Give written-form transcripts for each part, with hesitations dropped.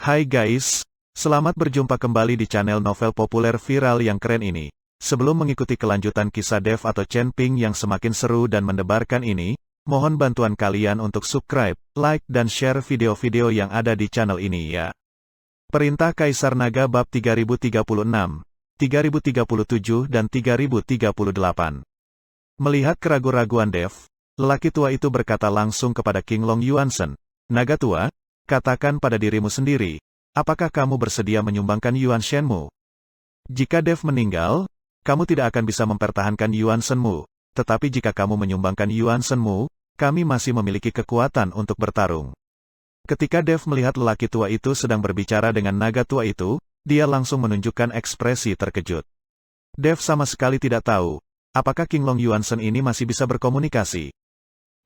Hai guys, selamat berjumpa kembali di channel novel populer viral yang keren ini. Sebelum mengikuti kelanjutan kisah Dev atau Chen Ping yang semakin seru dan mendebarkan ini, mohon bantuan kalian untuk subscribe, like dan share video-video yang ada di channel ini ya. Perintah Kaisar Naga bab 3036, 3037 dan 3038. Melihat keraguan-raguan Dev, lelaki tua itu berkata langsung kepada King Long Yuansen, "Naga tua, katakan pada dirimu sendiri, apakah kamu bersedia menyumbangkan Yuan Shenmu? Jika Dev meninggal, kamu tidak akan bisa mempertahankan Yuan Shenmu, tetapi jika kamu menyumbangkan Yuan Shenmu, kami masih memiliki kekuatan untuk bertarung." Ketika Dev melihat lelaki tua itu sedang berbicara dengan naga tua itu, dia langsung menunjukkan ekspresi terkejut. Dev sama sekali tidak tahu, apakah King Long Yuansen ini masih bisa berkomunikasi.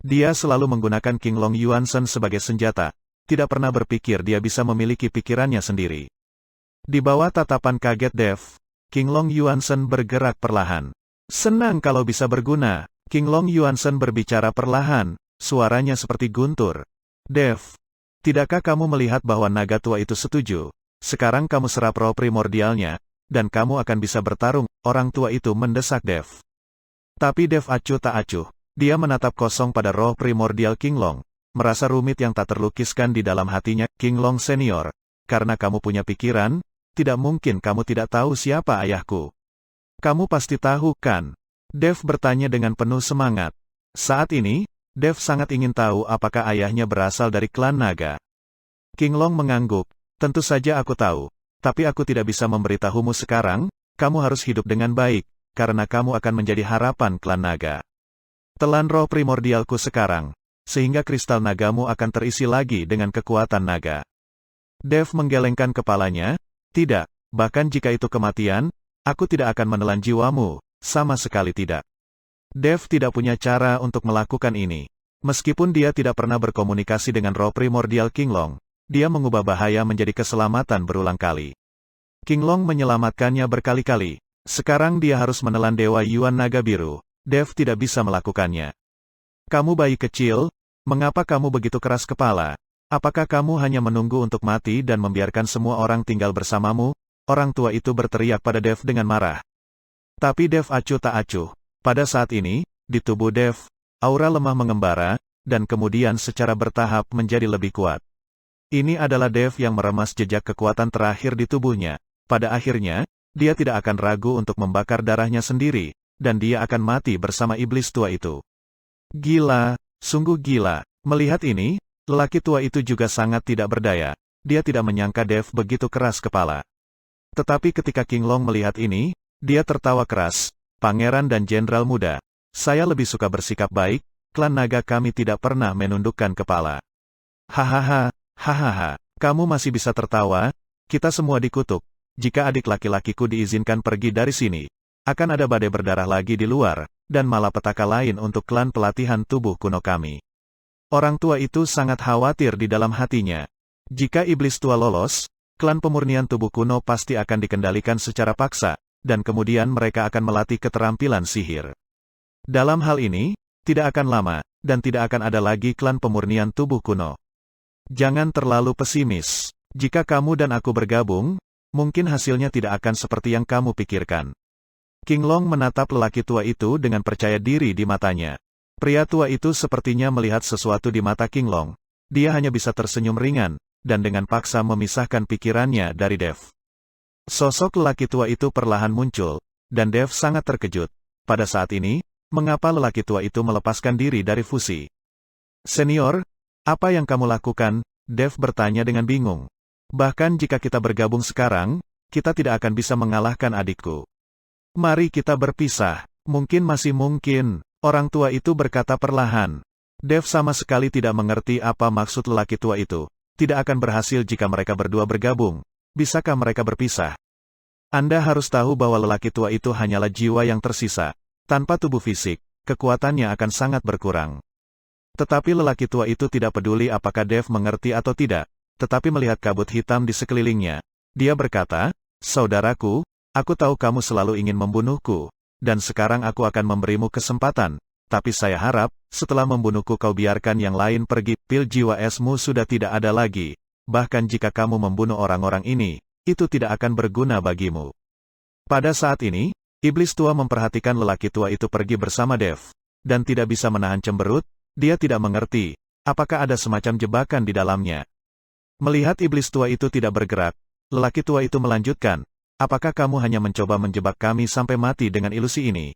Dia selalu menggunakan King Long Yuansen sebagai senjata, tidak pernah berpikir dia bisa memiliki pikirannya sendiri. Di bawah tatapan kaget Dev, King Long Yuansen bergerak perlahan. "Senang kalau bisa berguna." King Long Yuansen berbicara perlahan, suaranya seperti guntur. "Dev, tidakkah kamu melihat bahwa naga tua itu setuju? Sekarang kamu serap roh primordialnya, dan kamu akan bisa bertarung." Orang tua itu mendesak Dev. Tapi Dev acuh tak acuh. Dia menatap kosong pada roh primordial King Long, merasa rumit yang tak terlukiskan di dalam hatinya. "King Long Senior, karena kamu punya pikiran, tidak mungkin kamu tidak tahu siapa ayahku. Kamu pasti tahu, kan?" Dev bertanya dengan penuh semangat. Saat ini, Dev sangat ingin tahu apakah ayahnya berasal dari klan naga. King Long mengangguk, "Tentu saja aku tahu, tapi aku tidak bisa memberitahumu sekarang. Kamu harus hidup dengan baik, karena kamu akan menjadi harapan klan naga. Telan roh primordialku sekarang, sehingga kristal nagamu akan terisi lagi dengan kekuatan naga." Dev menggelengkan kepalanya, "Tidak, bahkan jika itu kematian, aku tidak akan menelan jiwamu, sama sekali tidak." Dev tidak punya cara untuk melakukan ini. Meskipun dia tidak pernah berkomunikasi dengan roh primordial King Long, dia mengubah bahaya menjadi keselamatan berulang kali. King Long menyelamatkannya berkali-kali. Sekarang dia harus menelan Dewa Yuan Naga Biru. Dev tidak bisa melakukannya. "Kamu bayi kecil, mengapa kamu begitu keras kepala? Apakah kamu hanya menunggu untuk mati dan membiarkan semua orang tinggal bersamamu?" Orang tua itu berteriak pada Dev dengan marah. Tapi Dev acuh tak acuh. Pada saat ini, di tubuh Dev, aura lemah mengembara, dan kemudian secara bertahap menjadi lebih kuat. Ini adalah Dev yang meremas jejak kekuatan terakhir di tubuhnya. Pada akhirnya, dia tidak akan ragu untuk membakar darahnya sendiri, dan dia akan mati bersama iblis tua itu. Gila, sungguh gila. Melihat ini, lelaki tua itu juga sangat tidak berdaya. Dia tidak menyangka Dev begitu keras kepala. Tetapi ketika King Long melihat ini, dia tertawa keras. "Pangeran dan jenderal muda, saya lebih suka bersikap baik, klan naga kami tidak pernah menundukkan kepala." "Hahaha, hahaha, kamu masih bisa tertawa, kita semua dikutuk. Jika adik laki-lakiku diizinkan pergi dari sini, akan ada badai berdarah lagi di luar, dan malapetaka lain untuk klan pelatihan tubuh kuno kami." Orang tua itu sangat khawatir di dalam hatinya. Jika iblis tua lolos, klan pemurnian tubuh kuno pasti akan dikendalikan secara paksa, dan kemudian mereka akan melatih keterampilan sihir. Dalam hal ini, tidak akan lama, dan tidak akan ada lagi klan pemurnian tubuh kuno. Jangan terlalu pesimis. Jika kamu dan aku bergabung, mungkin hasilnya tidak akan seperti yang kamu pikirkan. King Long menatap lelaki tua itu dengan percaya diri di matanya. Pria tua itu sepertinya melihat sesuatu di mata King Long. Dia hanya bisa tersenyum ringan, dan dengan paksa memisahkan pikirannya dari Dev. Sosok lelaki tua itu perlahan muncul, dan Dev sangat terkejut. Pada saat ini, mengapa lelaki tua itu melepaskan diri dari fusi? "Senior, apa yang kamu lakukan?" Dev bertanya dengan bingung. "Bahkan jika kita bergabung sekarang, kita tidak akan bisa mengalahkan adikku. Mari kita berpisah." "Mungkin masih mungkin," orang tua itu berkata perlahan. Dev sama sekali tidak mengerti apa maksud lelaki tua itu. Tidak akan berhasil jika mereka berdua bergabung. Bisakah mereka berpisah? Anda harus tahu bahwa lelaki tua itu hanyalah jiwa yang tersisa. Tanpa tubuh fisik, kekuatannya akan sangat berkurang. Tetapi lelaki tua itu tidak peduli apakah Dev mengerti atau tidak. Tetapi melihat kabut hitam di sekelilingnya, dia berkata, "Saudaraku, aku tahu kamu selalu ingin membunuhku, dan sekarang aku akan memberimu kesempatan. Tapi saya harap, setelah membunuhku kau biarkan yang lain pergi. Pil jiwa esmu sudah tidak ada lagi. bahkan jika kamu membunuh orang-orang ini, itu tidak akan berguna bagimu. Pada saat ini, iblis tua memperhatikan lelaki tua itu pergi bersama Dev, dan tidak bisa menahan cemberut. Dia tidak mengerti, apakah ada semacam jebakan di dalamnya. Melihat iblis tua itu tidak bergerak, lelaki tua itu melanjutkan, apakah kamu hanya mencoba menjebak kami sampai mati dengan ilusi ini?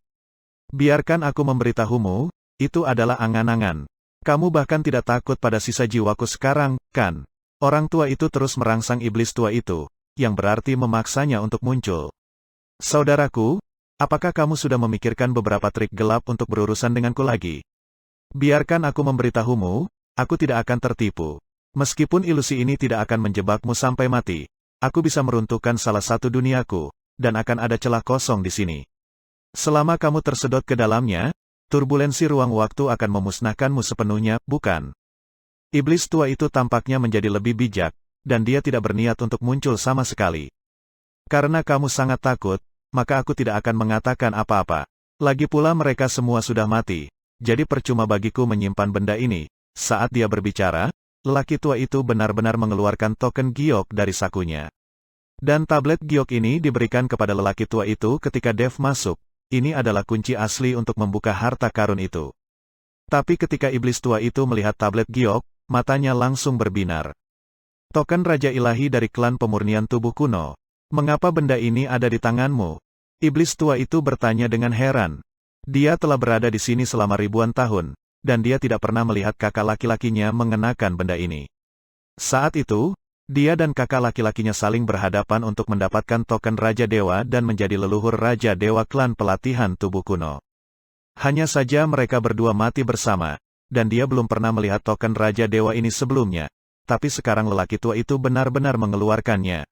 Biarkan aku memberitahumu, itu adalah angan-angan. Kamu bahkan tidak takut pada sisa jiwaku sekarang, kan? Orang tua itu terus merangsang iblis tua itu, yang berarti memaksanya untuk muncul. Saudaraku, apakah kamu sudah memikirkan beberapa trik gelap untuk berurusan denganku lagi? Biarkan aku memberitahumu, aku tidak akan tertipu. Meskipun ilusi ini tidak akan menjebakmu sampai mati, aku bisa meruntuhkan salah satu duniaku, dan akan ada celah kosong di sini. Selama kamu tersedot ke dalamnya, turbulensi ruang waktu akan memusnahkanmu sepenuhnya, bukan? Iblis tua itu tampaknya menjadi lebih bijak, dan dia tidak berniat untuk muncul sama sekali. Karena kamu sangat takut, maka aku tidak akan mengatakan apa-apa. Lagi pula mereka semua sudah mati. Jadi percuma bagiku menyimpan benda ini. Saat dia berbicara, lelaki tua itu benar-benar mengeluarkan token giok dari sakunya. Dan tablet giok ini diberikan kepada lelaki tua itu ketika Dev masuk. Ini adalah kunci asli untuk membuka harta karun itu. Tapi ketika iblis tua itu melihat tablet giok, matanya langsung berbinar. Token Raja Ilahi dari klan pemurnian tubuh kuno. Mengapa benda ini ada di tanganmu? Iblis tua itu bertanya dengan heran. Dia telah berada di sini selama ribuan tahun, dan dia tidak pernah melihat kakak laki-lakinya mengenakan benda ini. Saat itu, dia dan kakak laki-lakinya saling berhadapan untuk mendapatkan token Raja Dewa dan menjadi leluhur Raja Dewa klan pelatihan tubuh kuno. Hanya saja mereka berdua mati bersama, dan dia belum pernah melihat token Raja Dewa ini sebelumnya, tapi sekarang lelaki tua itu benar-benar mengeluarkannya.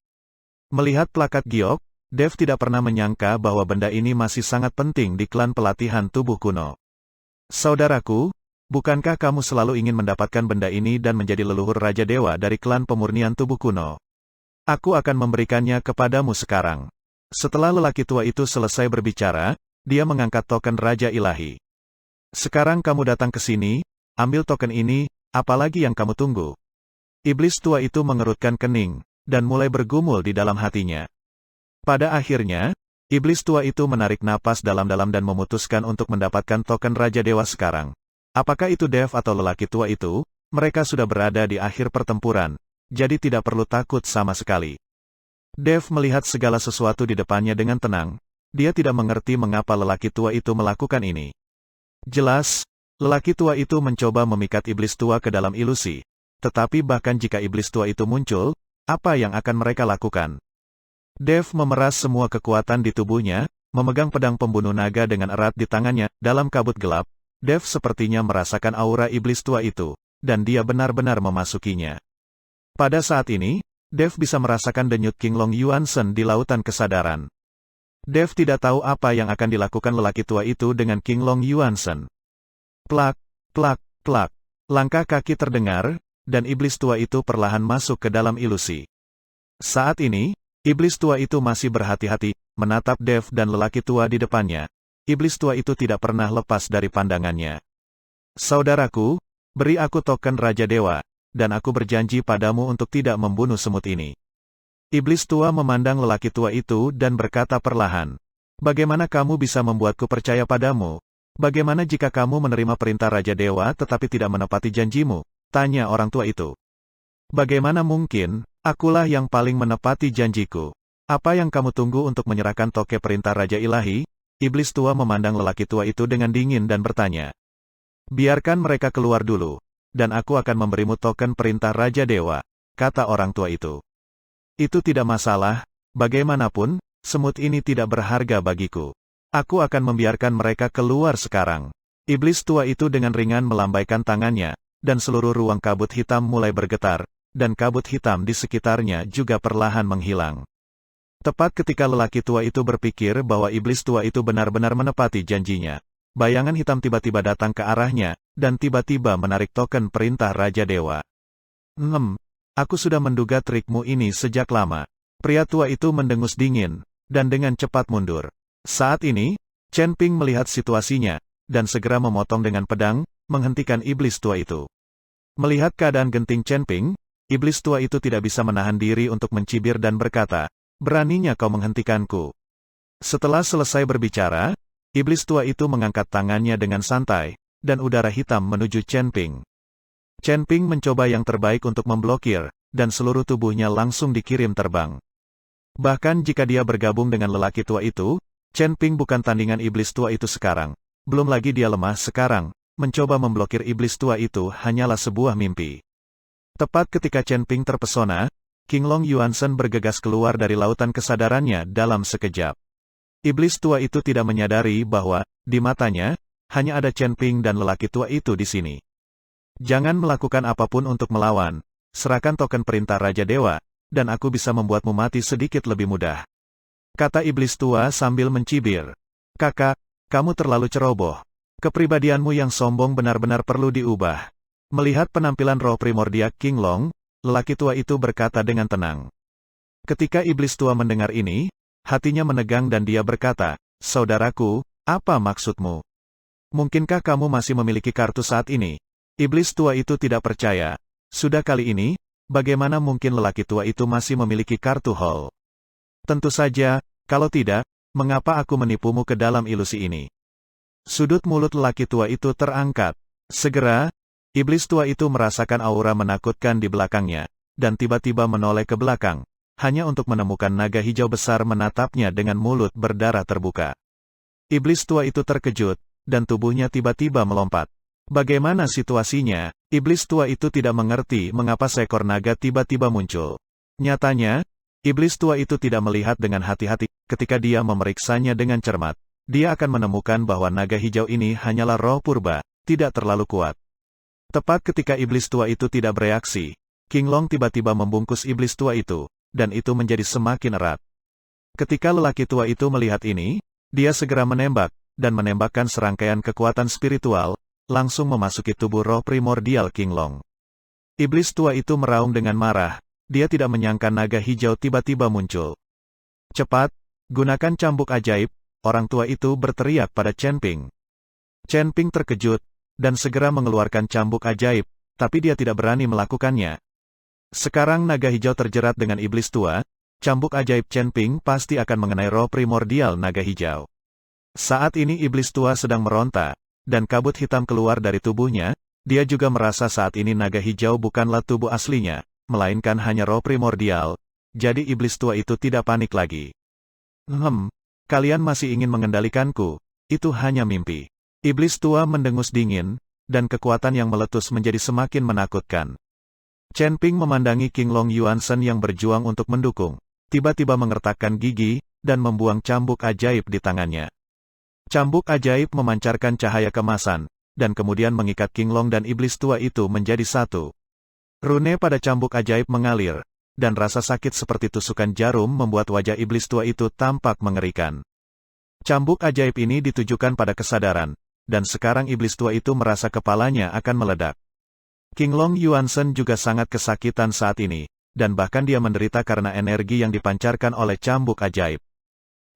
Melihat plakat giok, Dev tidak pernah menyangka bahwa benda ini masih sangat penting di klan pelatihan tubuh kuno. Saudaraku, bukankah kamu selalu ingin mendapatkan benda ini dan menjadi leluhur Raja Dewa dari klan pemurnian tubuh kuno? Aku akan memberikannya kepadamu sekarang. Setelah lelaki tua itu selesai berbicara, dia mengangkat token Raja Ilahi. Sekarang kamu datang ke sini, ambil token ini, apalagi yang kamu tunggu? Iblis tua itu mengerutkan kening, dan mulai bergumul di dalam hatinya. Pada akhirnya, iblis tua itu menarik napas dalam-dalam dan memutuskan untuk mendapatkan token Raja Dewa sekarang. Apakah itu Dev atau lelaki tua itu? Mereka sudah berada di akhir pertempuran, jadi tidak perlu takut sama sekali. Dev melihat segala sesuatu di depannya dengan tenang. Dia tidak mengerti mengapa lelaki tua itu melakukan ini. Jelas, lelaki tua itu mencoba memikat iblis tua ke dalam ilusi. Tetapi bahkan jika iblis tua itu muncul, apa yang akan mereka lakukan? Dev memeras semua kekuatan di tubuhnya, memegang pedang pembunuh naga dengan erat di tangannya. Dalam kabut gelap, Dev sepertinya merasakan aura iblis tua itu, dan dia benar-benar memasukinya. Pada saat ini, Dev bisa merasakan denyut King Long Yuansen di lautan kesadaran. Dev tidak tahu apa yang akan dilakukan lelaki tua itu dengan King Long Yuansen. Plak, plak, plak. Langkah kaki terdengar, dan iblis tua itu perlahan masuk ke dalam ilusi. Saat ini, iblis tua itu masih berhati-hati, menatap Dev dan lelaki tua di depannya. Iblis tua itu tidak pernah lepas dari pandangannya. Saudaraku, beri aku token Raja Dewa, dan aku berjanji padamu untuk tidak membunuh semut ini. Iblis tua memandang lelaki tua itu dan berkata perlahan, bagaimana kamu bisa membuatku percaya padamu? Bagaimana jika kamu menerima perintah Raja Dewa tetapi tidak menepati janjimu? Tanya orang tua itu. Bagaimana mungkin? Akulah yang paling menepati janjiku. Apa yang kamu tunggu untuk menyerahkan token perintah Raja Ilahi? Iblis tua memandang lelaki tua itu dengan dingin dan bertanya. Biarkan mereka keluar dulu, dan aku akan memberimu token perintah Raja Dewa, kata orang tua itu. Itu tidak masalah, bagaimanapun, semut ini tidak berharga bagiku. Aku akan membiarkan mereka keluar sekarang. Iblis tua itu dengan ringan melambaikan tangannya, dan seluruh ruang kabut hitam mulai bergetar, dan kabut hitam di sekitarnya juga perlahan menghilang. Tepat ketika lelaki tua itu berpikir bahwa iblis tua itu benar-benar menepati janjinya, bayangan hitam tiba-tiba datang ke arahnya, dan tiba-tiba menarik token perintah Raja Dewa. Aku sudah menduga trikmu ini sejak lama. Pria tua itu mendengus dingin, dan dengan cepat mundur. Saat ini, Chen Ping melihat situasinya, dan segera memotong dengan pedang, menghentikan iblis tua itu. Melihat keadaan genting Chen Ping, iblis tua itu tidak bisa menahan diri untuk mencibir dan berkata, "Beraninya kau menghentikanku." Setelah selesai berbicara, iblis tua itu mengangkat tangannya dengan santai, dan udara hitam menuju Chen Ping. Chen Ping mencoba yang terbaik untuk memblokir, dan seluruh tubuhnya langsung dikirim terbang. Bahkan jika dia bergabung dengan lelaki tua itu, Chen Ping bukan tandingan iblis tua itu sekarang. Belum lagi dia lemah sekarang, mencoba memblokir iblis tua itu hanyalah sebuah mimpi. Tepat ketika Chen Ping terpesona, Qinglong Yuanzhen bergegas keluar dari lautan kesadarannya dalam sekejap. Iblis tua itu tidak menyadari bahwa, di matanya, hanya ada Chen Ping dan lelaki tua itu di sini. Jangan melakukan apapun untuk melawan, serahkan token perintah Raja Dewa, dan aku bisa membuatmu mati sedikit lebih mudah. Kata iblis tua sambil mencibir. Kakak, kamu terlalu ceroboh. Kepribadianmu yang sombong benar-benar perlu diubah. Melihat penampilan roh primordial Qinglong, lelaki tua itu berkata dengan tenang. Ketika iblis tua mendengar ini, hatinya menegang dan dia berkata, "Saudaraku, apa maksudmu? Mungkinkah kamu masih memiliki kartu saat ini?" Iblis tua itu tidak percaya. Sudah kali ini, bagaimana mungkin lelaki tua itu masih memiliki kartu Hall? Tentu saja, kalau tidak, mengapa aku menipumu ke dalam ilusi ini? Sudut mulut lelaki tua itu terangkat. Segera, iblis tua itu merasakan aura menakutkan di belakangnya, dan tiba-tiba menoleh ke belakang, hanya untuk menemukan naga hijau besar menatapnya dengan mulut berdarah terbuka. Iblis tua itu terkejut, dan tubuhnya tiba-tiba melompat. Bagaimana situasinya? Iblis tua itu tidak mengerti mengapa seekor naga tiba-tiba muncul. Nyatanya, iblis tua itu tidak melihat dengan hati-hati. Ketika dia memeriksanya dengan cermat, dia akan menemukan bahwa naga hijau ini hanyalah roh purba, tidak terlalu kuat. Tepat ketika iblis tua itu tidak bereaksi, Qinglong tiba-tiba membungkus iblis tua itu, dan itu menjadi semakin erat. Ketika lelaki tua itu melihat ini, dia segera menembak, dan menembakkan serangkaian kekuatan spiritual, langsung memasuki tubuh roh primordial Qinglong. Iblis tua itu meraung dengan marah, dia tidak menyangka naga hijau tiba-tiba muncul. "Cepat, gunakan cambuk ajaib," orang tua itu berteriak pada Chen Ping. Chen Ping terkejut, dan segera mengeluarkan cambuk ajaib, tapi dia tidak berani melakukannya. Sekarang naga hijau terjerat dengan iblis tua, cambuk ajaib Chen Ping pasti akan mengenai roh primordial naga hijau. Saat ini iblis tua sedang meronta, dan kabut hitam keluar dari tubuhnya, dia juga merasa saat ini naga hijau bukanlah tubuh aslinya, melainkan hanya roh primordial, jadi iblis tua itu tidak panik lagi. Kalian masih ingin mengendalikanku, itu hanya mimpi. Iblis tua mendengus dingin, dan kekuatan yang meletus menjadi semakin menakutkan. Chen Ping memandangi Qinglong Yuanzhen yang berjuang untuk mendukung, tiba-tiba mengertakkan gigi, dan membuang cambuk ajaib di tangannya. Cambuk ajaib memancarkan cahaya kemasan, dan kemudian mengikat Qinglong dan iblis tua itu menjadi satu. Rune pada cambuk ajaib mengalir, dan rasa sakit seperti tusukan jarum membuat wajah iblis tua itu tampak mengerikan. Cambuk ajaib ini ditujukan pada kesadaran, dan sekarang iblis tua itu merasa kepalanya akan meledak. Qinglong Yuanzhen juga sangat kesakitan saat ini, dan bahkan dia menderita karena energi yang dipancarkan oleh cambuk ajaib.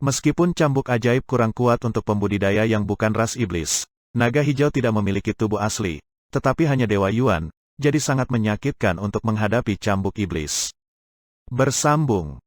Meskipun cambuk ajaib kurang kuat untuk pembudidaya yang bukan ras iblis, naga hijau tidak memiliki tubuh asli, tetapi hanya Dewa Yuan, jadi sangat menyakitkan untuk menghadapi cambuk iblis. Bersambung.